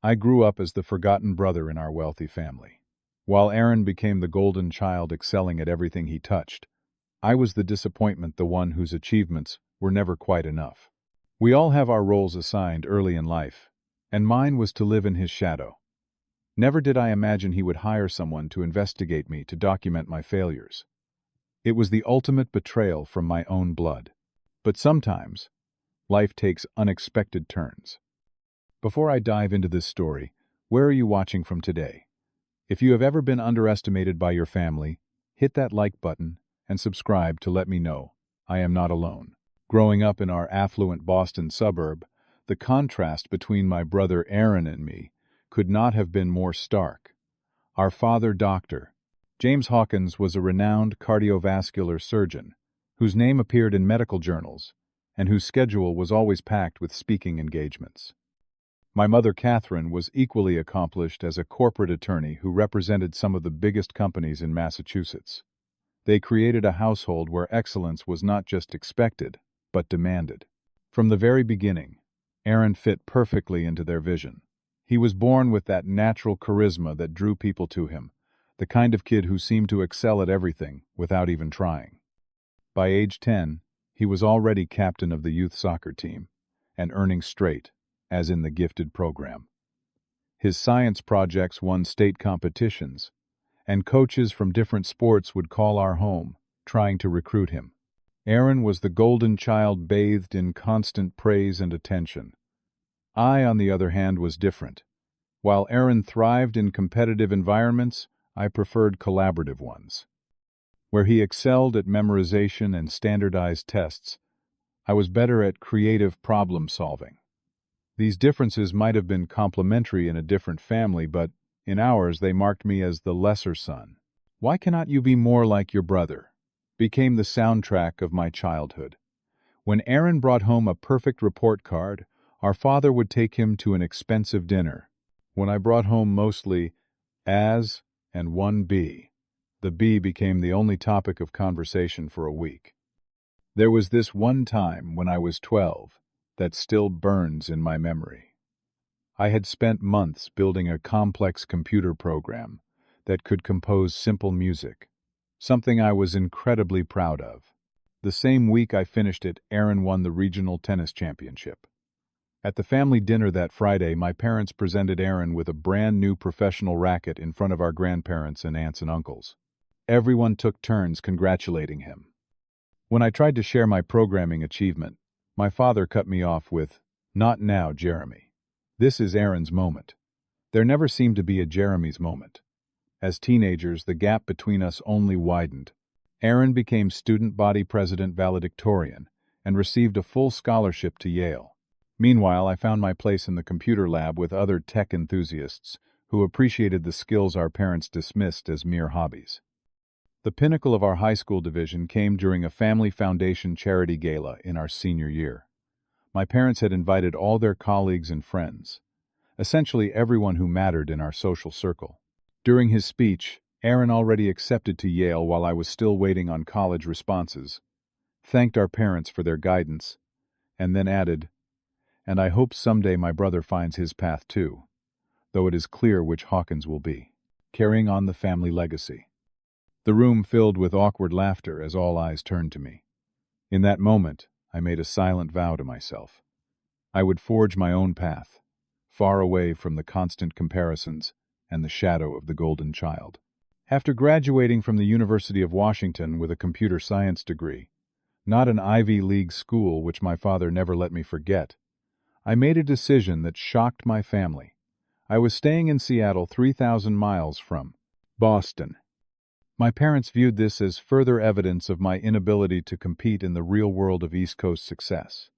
I grew up as the forgotten brother in our wealthy family. While Aaron became the golden child excelling at everything he touched, I was the disappointment, the one whose achievements were never quite enough. We all have our roles assigned early in life, and mine was to live in his shadow. Never did I imagine he would hire someone to investigate me, to document my failures. It was the ultimate betrayal from my own blood. But sometimes, life takes unexpected turns. Before I dive into this story, where are you watching from today? If you have ever been underestimated by your family, hit that like button and subscribe to let me know I am not alone. Growing up in our affluent Boston suburb, the contrast between my brother Aaron and me could not have been more stark. Our father, Dr. James Hawkins, was a renowned cardiovascular surgeon whose name appeared in medical journals and whose schedule was always packed with speaking engagements. My mother, Catherine, was equally accomplished as a corporate attorney who represented some of the biggest companies in Massachusetts. They created a household where excellence was not just expected, but demanded. From the very beginning, Aaron fit perfectly into their vision. He was born with that natural charisma that drew people to him, the kind of kid who seemed to excel at everything without even trying. By age 10, he was already captain of the youth soccer team and earning straight, as in the gifted program. His science projects won state competitions, and coaches from different sports would call our home, trying to recruit him. Aaron was the golden child bathed in constant praise and attention. I, on the other hand, was different. While Aaron thrived in competitive environments, I preferred collaborative ones. Where he excelled at memorization and standardized tests, I was better at creative problem solving. These differences might have been complementary in a different family, but in ours they marked me as the lesser son. "Why cannot you be more like your brother?" became the soundtrack of my childhood. When Aaron brought home a perfect report card, our father would take him to an expensive dinner. When I brought home mostly A's and 1B, the B became the only topic of conversation for a week. There was this one time when I was 12 that still burns in my memory. I had spent months building a complex computer program that could compose simple music, something I was incredibly proud of. The same week I finished it, Aaron won the regional tennis championship. At the family dinner that Friday, my parents presented Aaron with a brand new professional racket in front of our grandparents and aunts and uncles. Everyone took turns congratulating him. When I tried to share my programming achievement, my father cut me off with, "Not now, Jeremy. This is Aaron's moment." There never seemed to be a Jeremy's moment. As teenagers, the gap between us only widened. Aaron became student body president valedictorian and received a full scholarship to Yale. Meanwhile, I found my place in the computer lab with other tech enthusiasts who appreciated the skills our parents dismissed as mere hobbies. The pinnacle of our high school division came during a family foundation charity gala in our senior year. My parents had invited all their colleagues and friends, essentially everyone who mattered in our social circle. During his speech, Aaron, already accepted to Yale while I was still waiting on college responses, thanked our parents for their guidance, and then added, "And I hope someday my brother finds his path too, though it is clear which Hawkins will be," carrying on the family legacy. The room filled with awkward laughter as all eyes turned to me. In that moment, I made a silent vow to myself. I would forge my own path, far away from the constant comparisons and the shadow of the golden child. After graduating from the University of Washington with a computer science degree, not an Ivy League school which my father never let me forget, I made a decision that shocked my family. I was staying in Seattle, 3,000 miles from Boston. My parents viewed this as further evidence of my inability to compete in the real world of East Coast success.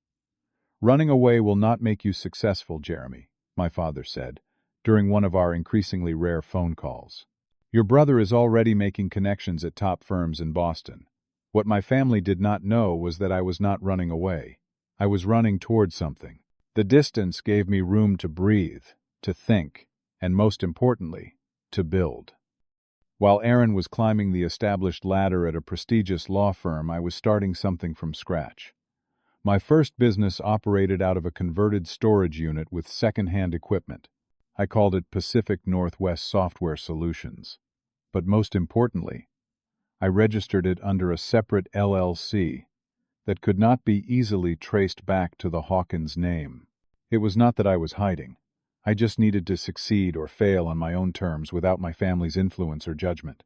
"Running away will not make you successful, Jeremy," my father said, during one of our increasingly rare phone calls. "Your brother is already making connections at top firms in Boston." What my family did not know was that I was not running away. I was running toward something. The distance gave me room to breathe, to think, and most importantly, to build. While Aaron was climbing the established ladder at a prestigious law firm, I was starting something from scratch. My first business operated out of a converted storage unit with second-hand equipment. I called it Pacific Northwest Software Solutions. But most importantly, I registered it under a separate LLC that could not be easily traced back to the Hawkins name. It was not that I was hiding. I just needed to succeed or fail on my own terms without my family's influence or judgment.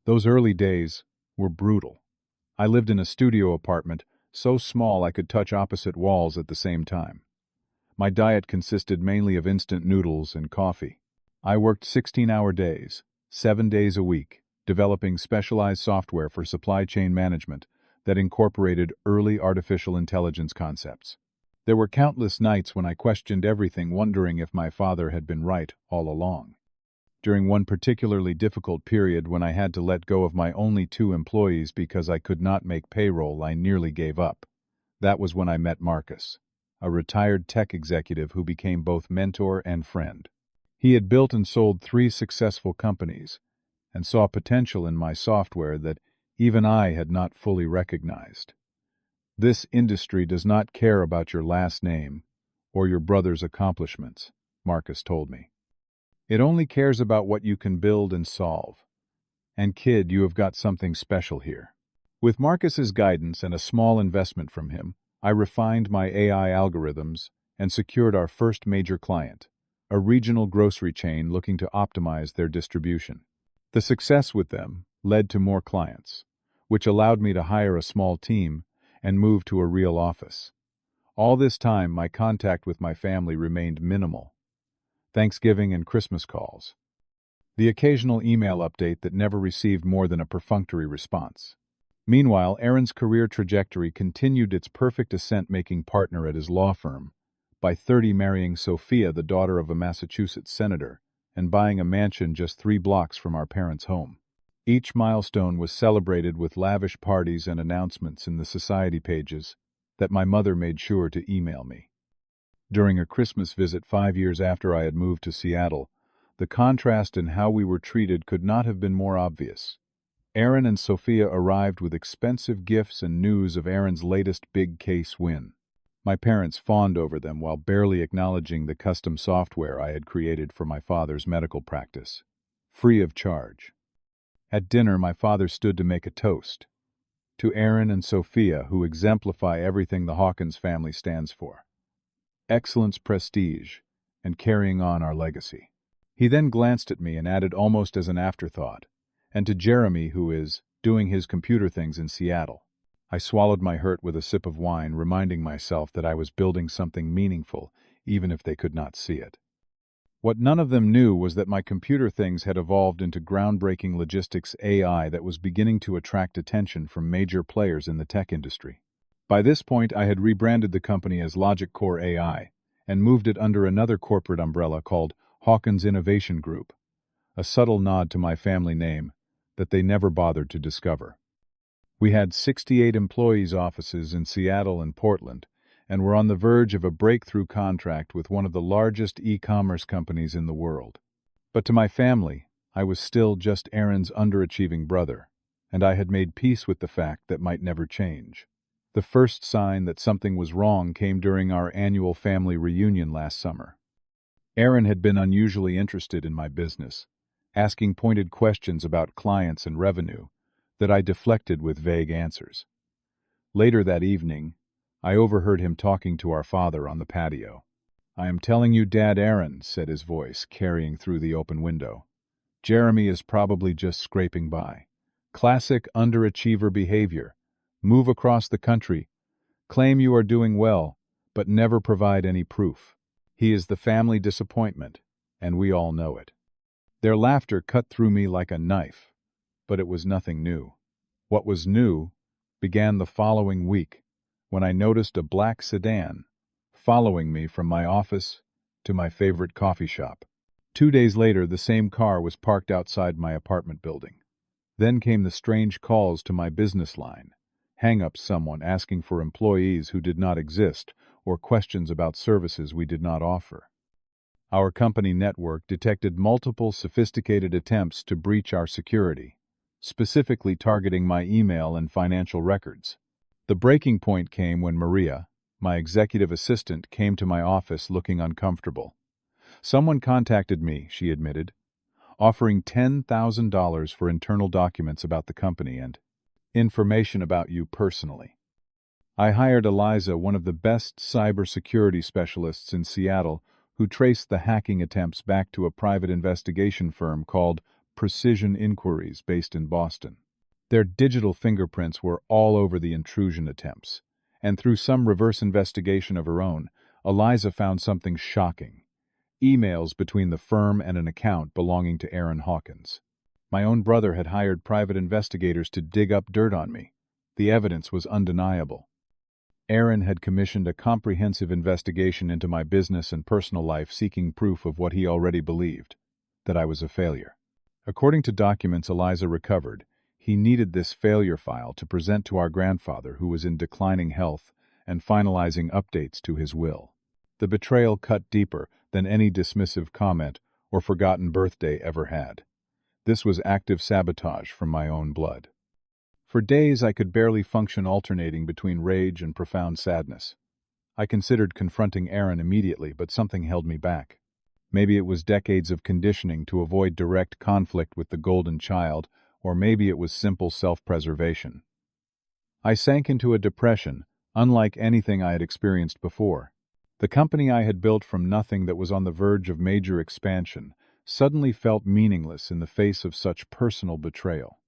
Those early days were brutal. I lived in a studio apartment so small I could touch opposite walls at the same time. My diet consisted mainly of instant noodles and coffee. I worked 16-hour days, 7 days a week, developing specialized software for supply chain management that incorporated early artificial intelligence concepts. There were countless nights when I questioned everything, wondering if my father had been right all along. During one particularly difficult period when I had to let go of my only 2 employees because I could not make payroll, I nearly gave up. That was when I met Marcus, a retired tech executive who became both mentor and friend. He had built and sold 3 successful companies and saw potential in my software that even I had not fully recognized. This industry does not care about your last name or your brother's accomplishments, Marcus told me. It only cares about what you can build and solve. And kid, you have got something special here. With Marcus's guidance and a small investment from him, I refined my AI algorithms and secured our first major client, a regional grocery chain looking to optimize their distribution. The success with them led to more clients, which allowed me to hire a small team and move to a real office. All this time, my contact with my family remained minimal. Thanksgiving and Christmas calls. The occasional email update that never received more than a perfunctory response. Meanwhile, Aaron's career trajectory continued its perfect ascent, making partner at his law firm, by 30 marrying Sophia, the daughter of a Massachusetts senator, and buying a mansion just 3 blocks from our parents' home. Each milestone was celebrated with lavish parties and announcements in the society pages that my mother made sure to email me. During a Christmas visit 5 years after I had moved to Seattle, the contrast in how we were treated could not have been more obvious. Aaron and Sophia arrived with expensive gifts and news of Aaron's latest big case win. My parents fawned over them while barely acknowledging the custom software I had created for my father's medical practice, free of charge. At dinner, my father stood to make a toast to Aaron and Sophia, who exemplify everything the Hawkins family stands for: excellence, prestige, and carrying on our legacy. He then glanced at me and added almost as an afterthought, and to Jeremy, who is doing his computer things in Seattle. I swallowed my hurt with a sip of wine, reminding myself that I was building something meaningful, even if they could not see it. What none of them knew was that my computer things had evolved into groundbreaking logistics AI that was beginning to attract attention from major players in the tech industry. By this point, I had rebranded the company as Logic Core AI and moved it under another corporate umbrella called Hawkins Innovation Group, a subtle nod to my family name that they never bothered to discover. We had 68 employees' offices in Seattle and Portland, and were on the verge of a breakthrough contract with one of the largest e-commerce companies in the world. But to my family, I was still just Aaron's underachieving brother, and I had made peace with the fact that might never change. The first sign that something was wrong came during our annual family reunion last summer. Aaron had been unusually interested in my business, asking pointed questions about clients and revenue that I deflected with vague answers. Later that evening, I overheard him talking to our father on the patio. "I am telling you, Dad," Aaron said, his voice carrying through the open window. "Jeremy is probably just scraping by. Classic underachiever behavior. Move across the country, claim you are doing well, but never provide any proof. He is the family disappointment, and we all know it." Their laughter cut through me like a knife, but it was nothing new. What was new began the following week, when I noticed a black sedan following me from my office to my favorite coffee shop. 2 days later, the same car was parked outside my apartment building. Then came the strange calls to my business line, hang-ups, someone asking for employees who did not exist, or questions about services we did not offer. Our company network detected multiple sophisticated attempts to breach our security, specifically targeting my email and financial records. The breaking point came when Maria, my executive assistant, came to my office looking uncomfortable. Someone contacted me, she admitted, offering $10,000 for internal documents about the company and information about you personally. I hired Eliza, one of the best cybersecurity specialists in Seattle, who traced the hacking attempts back to a private investigation firm called Precision Inquiries based in Boston. Their digital fingerprints were all over the intrusion attempts, and through some reverse investigation of her own, Eliza found something shocking: emails between the firm and an account belonging to Aaron Hawkins. My own brother had hired private investigators to dig up dirt on me. The evidence was undeniable. Aaron had commissioned a comprehensive investigation into my business and personal life, seeking proof of what he already believed, that I was a failure. According to documents Eliza recovered, he needed this failure file to present to our grandfather, who was in declining health and finalizing updates to his will. The betrayal cut deeper than any dismissive comment or forgotten birthday ever had. This was active sabotage from my own blood. For days I could barely function, alternating between rage and profound sadness. I considered confronting Aaron immediately, but something held me back. Maybe it was decades of conditioning to avoid direct conflict with the golden child, or maybe it was simple self-preservation. I sank into a depression, unlike anything I had experienced before. The company I had built from nothing, that was on the verge of major expansion, suddenly felt meaningless in the face of such personal betrayal.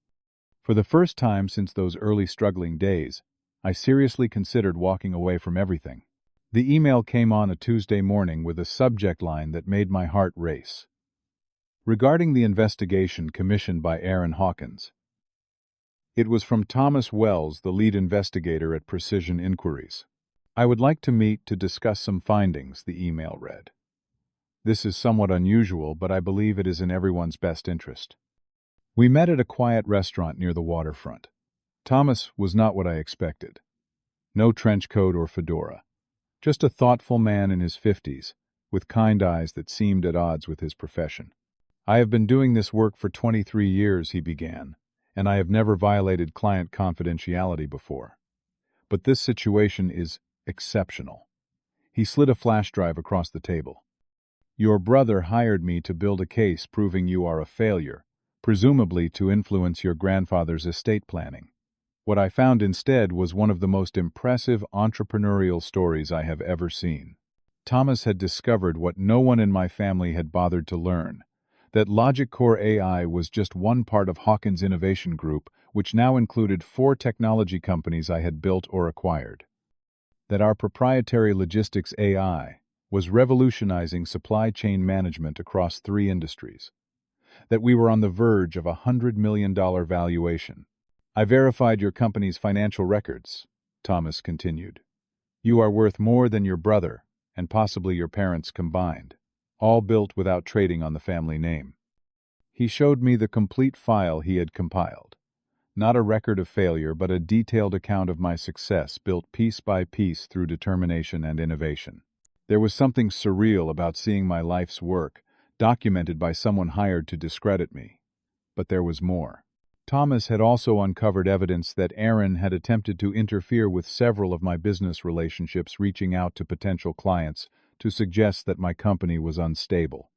For the first time since those early struggling days, I seriously considered walking away from everything. The email came on a Tuesday morning with a subject line that made my heart race. Regarding the investigation commissioned by Aaron Hawkins. It was from Thomas Wells, the lead investigator at Precision Inquiries. I would like to meet to discuss some findings, the email read. This is somewhat unusual, but I believe it is in everyone's best interest. We met at a quiet restaurant near the waterfront. Thomas was not what I expected. No trench coat or fedora. Just a thoughtful man in his 50s, with kind eyes that seemed at odds with his profession. I have been doing this work for 23 years, he began, and I have never violated client confidentiality before. But this situation is exceptional. He slid a flash drive across the table. Your brother hired me to build a case proving you are a failure, presumably to influence your grandfather's estate planning. What I found instead was one of the most impressive entrepreneurial stories I have ever seen. Thomas had discovered what no one in my family had bothered to learn, that Logic Core AI was just one part of Hawkins' innovation group, which now included 4 technology companies I had built or acquired. That our proprietary logistics AI was revolutionizing supply chain management across 3 industries. That we were on the verge of a $100 million valuation. I verified your company's financial records, Thomas continued. You are worth more than your brother, and possibly your parents combined, all built without trading on the family name. He showed me the complete file he had compiled. Not a record of failure, but a detailed account of my success, built piece by piece through determination and innovation. There was something surreal about seeing my life's work, documented by someone hired to discredit me. But there was more. Thomas had also uncovered evidence that Aaron had attempted to interfere with several of my business relationships, reaching out to potential clients to suggest that my company was unstable.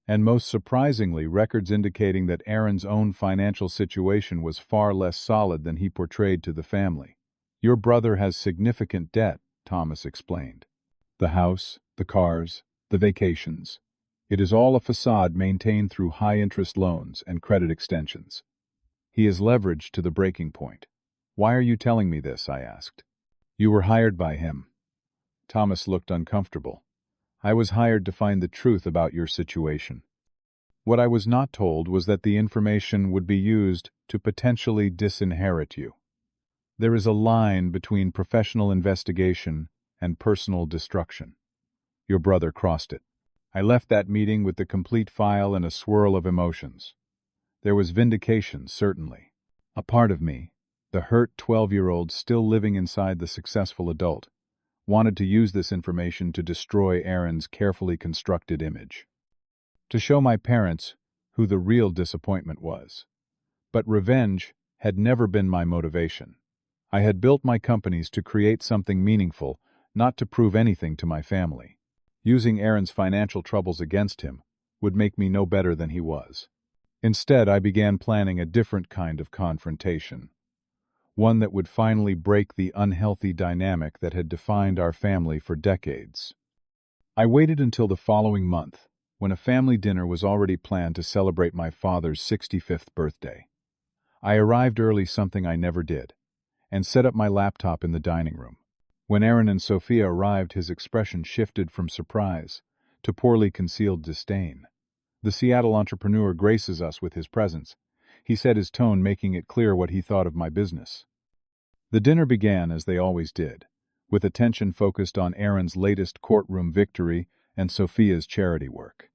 And most surprisingly, records indicating that Aaron's own financial situation was far less solid than he portrayed to the family. Your brother has significant debt, Thomas explained. The house, the cars, the vacations. It is all a facade maintained through high-interest loans and credit extensions. He is leveraged to the breaking point. Why are you telling me this? I asked. You were hired by him. Thomas looked uncomfortable. I was hired to find the truth about your situation. What I was not told was that the information would be used to potentially disinherit you. There is a line between professional investigation and personal destruction. Your brother crossed it. I left that meeting with the complete file and a swirl of emotions. There was vindication, certainly. A part of me, the hurt 12-year-old still living inside the successful adult, wanted to use this information to destroy Aaron's carefully constructed image. To show my parents who the real disappointment was. But revenge had never been my motivation. I had built my companies to create something meaningful, not to prove anything to my family. Using Aaron's financial troubles against him would make me no better than he was. Instead, I began planning a different kind of confrontation, one that would finally break the unhealthy dynamic that had defined our family for decades. I waited until the following month, when a family dinner was already planned to celebrate my father's 65th birthday. I arrived early, something I never did, and set up my laptop in the dining room. When Aaron and Sophia arrived, his expression shifted from surprise to poorly concealed disdain. The Seattle entrepreneur graces us with his presence, he said, his tone making it clear what he thought of my business. The dinner began as they always did, with attention focused on Aaron's latest courtroom victory and Sophia's charity work.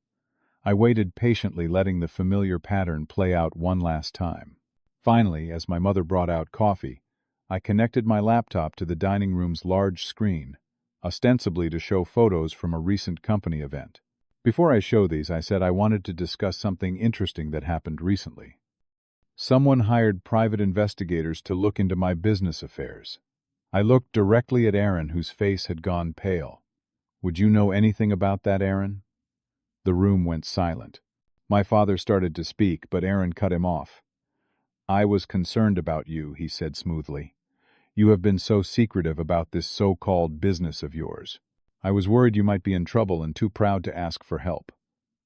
I waited patiently, letting the familiar pattern play out one last time. Finally, as my mother brought out coffee, I connected my laptop to the dining room's large screen, ostensibly to show photos from a recent company event. Before I show these, I said I wanted to discuss something interesting that happened recently. Someone hired private investigators to look into my business affairs. I looked directly at Aaron, whose face had gone pale. Would you know anything about that, Aaron? The room went silent. My father started to speak, but Aaron cut him off. I was concerned about you, he said smoothly. You have been so secretive about this so-called business of yours. I was worried you might be in trouble and too proud to ask for help.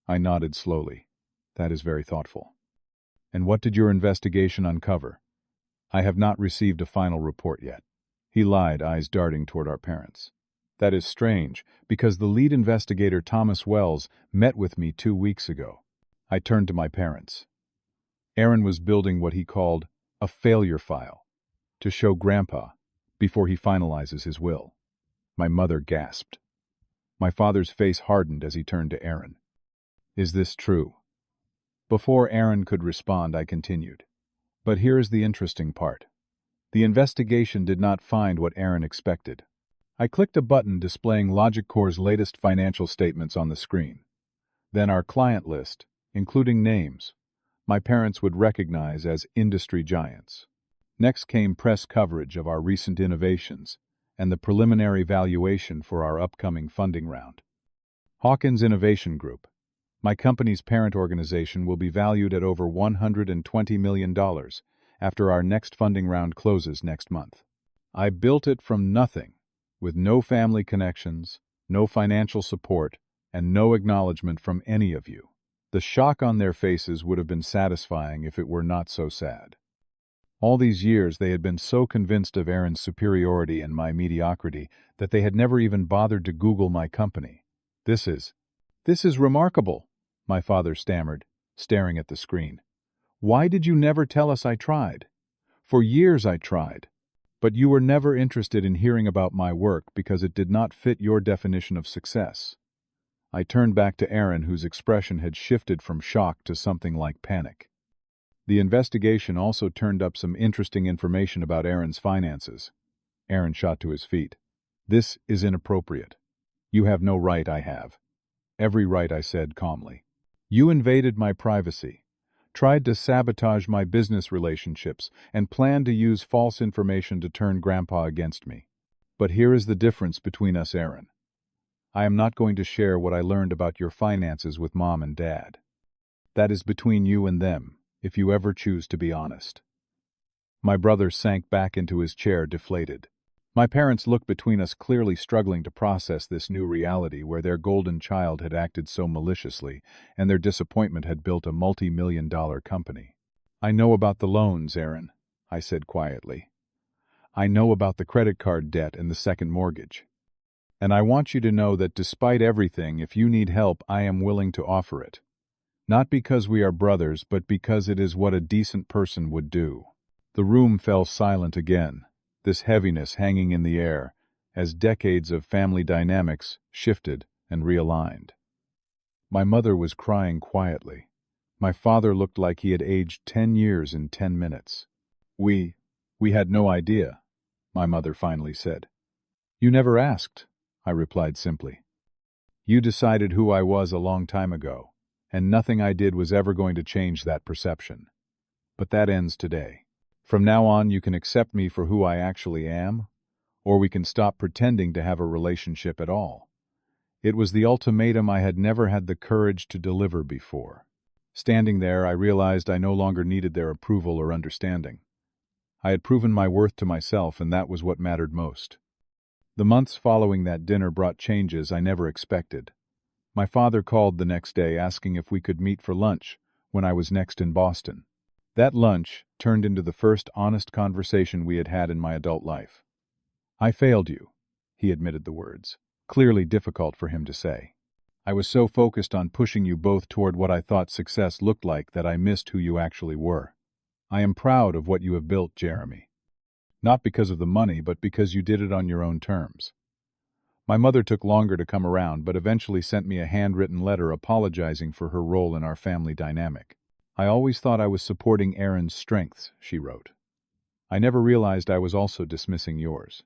I nodded slowly. That is very thoughtful. And what did your investigation uncover? I have not received a final report yet. He lied, eyes darting toward our parents. That is strange, because the lead investigator, Thomas Wells, met with me 2 weeks ago. I turned to my parents. Aaron was building what he called a failure file to show Grandpa before he finalizes his will. My mother gasped. My father's face hardened as he turned to Aaron. Is this true? Before Aaron could respond, I continued. But here is the interesting part. The investigation did not find what Aaron expected. I clicked a button displaying LogicCore's latest financial statements on the screen. Then our client list, including names my parents would recognize as industry giants. Next came press coverage of our recent innovations and the preliminary valuation for our upcoming funding round. Hawkins Innovation Group, my company's parent organization, will be valued at over $120 million after our next funding round closes next month. I built it from nothing, with no family connections, no financial support, and no acknowledgement from any of you. The shock on their faces would have been satisfying if it were not so sad. All these years they had been so convinced of Aaron's superiority and my mediocrity that they had never even bothered to Google my company. This is remarkable, my father stammered, staring at the screen. Why did you never tell us? I tried. For years I tried. But you were never interested in hearing about my work because it did not fit your definition of success. I turned back to Aaron, whose expression had shifted from shock to something like panic. The investigation also turned up some interesting information about Aaron's finances. Aaron shot to his feet. This is inappropriate. You have no right. I have every right, I said calmly. You invaded my privacy, tried to sabotage my business relationships, and planned to use false information to turn Grandpa against me. But here is the difference between us, Aaron. I am not going to share what I learned about your finances with Mom and Dad. That is between you and them, if you ever choose to be honest. My brother sank back into his chair, deflated. My parents looked between us, clearly struggling to process this new reality where their golden child had acted so maliciously and their disappointment had built a multi-million-dollar company. I know about the loans, Aaron, I said quietly. I know about the credit card debt and the second mortgage. And I want you to know that despite everything, if you need help, I am willing to offer it. Not because we are brothers, but because it is what a decent person would do. The room fell silent again, this heaviness hanging in the air, as decades of family dynamics shifted and realigned. My mother was crying quietly. My father looked like he had aged 10 years in 10 minutes. We had no idea, my mother finally said. You never asked, I replied simply. You decided who I was a long time ago, and nothing I did was ever going to change that perception. But that ends today. From now on, you can accept me for who I actually am, or we can stop pretending to have a relationship at all. It was the ultimatum I had never had the courage to deliver before. Standing there, I realized I no longer needed their approval or understanding. I had proven my worth to myself, and that was what mattered most. The months following that dinner brought changes I never expected. My father called the next day asking if we could meet for lunch when I was next in Boston. That lunch turned into the first honest conversation we had had in my adult life. "I failed you," he admitted the words, clearly difficult for him to say. "I was so focused on pushing you both toward what I thought success looked like that I missed who you actually were. I am proud of what you have built, Jeremy. Not because of the money, but because you did it on your own terms." My mother took longer to come around, but eventually sent me a handwritten letter apologizing for her role in our family dynamic. "I always thought I was supporting Aaron's strengths," she wrote. "I never realized I was also dismissing yours."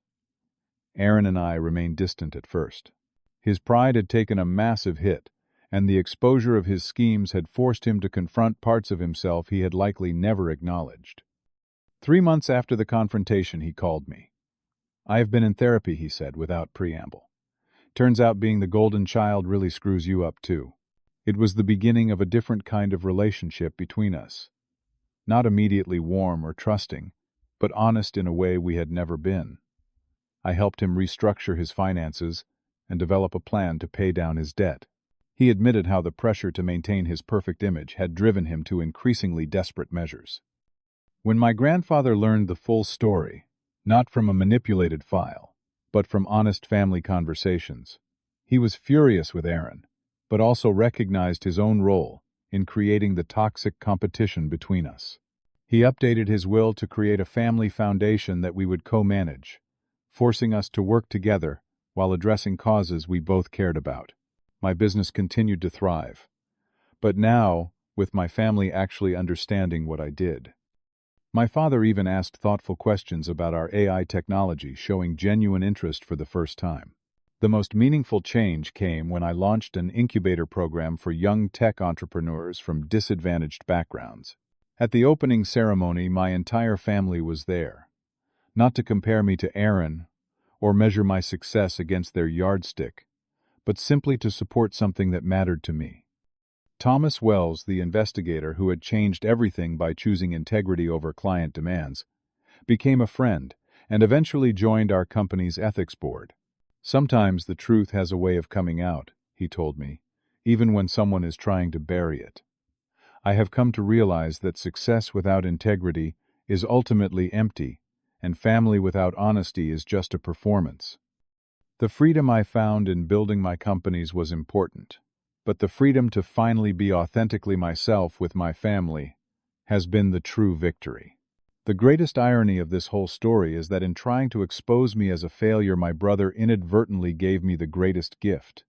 Aaron and I remained distant at first. His pride had taken a massive hit, and the exposure of his schemes had forced him to confront parts of himself he had likely never acknowledged. 3 months after the confrontation, he called me. "I have been in therapy," he said without preamble. "Turns out being the golden child really screws you up too." It was the beginning of a different kind of relationship between us. Not immediately warm or trusting, but honest in a way we had never been. I helped him restructure his finances and develop a plan to pay down his debt. He admitted how the pressure to maintain his perfect image had driven him to increasingly desperate measures. When my grandfather learned the full story, not from a manipulated file, but from honest family conversations, he was furious with Aaron, but also recognized his own role in creating the toxic competition between us. He updated his will to create a family foundation that we would co-manage, forcing us to work together while addressing causes we both cared about. My business continued to thrive, but now with my family actually understanding what I did. My father even asked thoughtful questions about our AI technology, showing genuine interest for the first time. The most meaningful change came when I launched an incubator program for young tech entrepreneurs from disadvantaged backgrounds. At the opening ceremony, my entire family was there, not to compare me to Aaron or measure my success against their yardstick, but simply to support something that mattered to me. Thomas Wells, the investigator who had changed everything by choosing integrity over client demands, became a friend and eventually joined our company's ethics board. "Sometimes the truth has a way of coming out," he told me, "even when someone is trying to bury it. I have come to realize that success without integrity is ultimately empty, and family without honesty is just a performance." The freedom I found in building my companies was important, but the freedom to finally be authentically myself with my family has been the true victory. The greatest irony of this whole story is that in trying to expose me as a failure, my brother inadvertently gave me the greatest gift,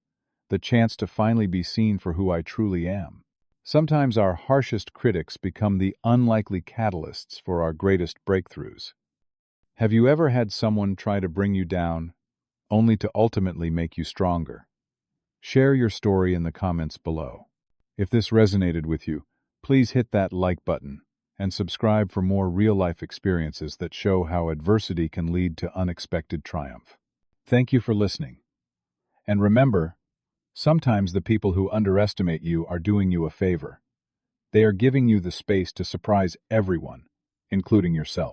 the chance to finally be seen for who I truly am. Sometimes our harshest critics become the unlikely catalysts for our greatest breakthroughs. Have you ever had someone try to bring you down, only to ultimately make you stronger? Share your story in the comments below. If this resonated with you, please hit that like button and subscribe for more real-life experiences that show how adversity can lead to unexpected triumph. Thank you for listening. And remember, sometimes the people who underestimate you are doing you a favor. They are giving you the space to surprise everyone, including yourself.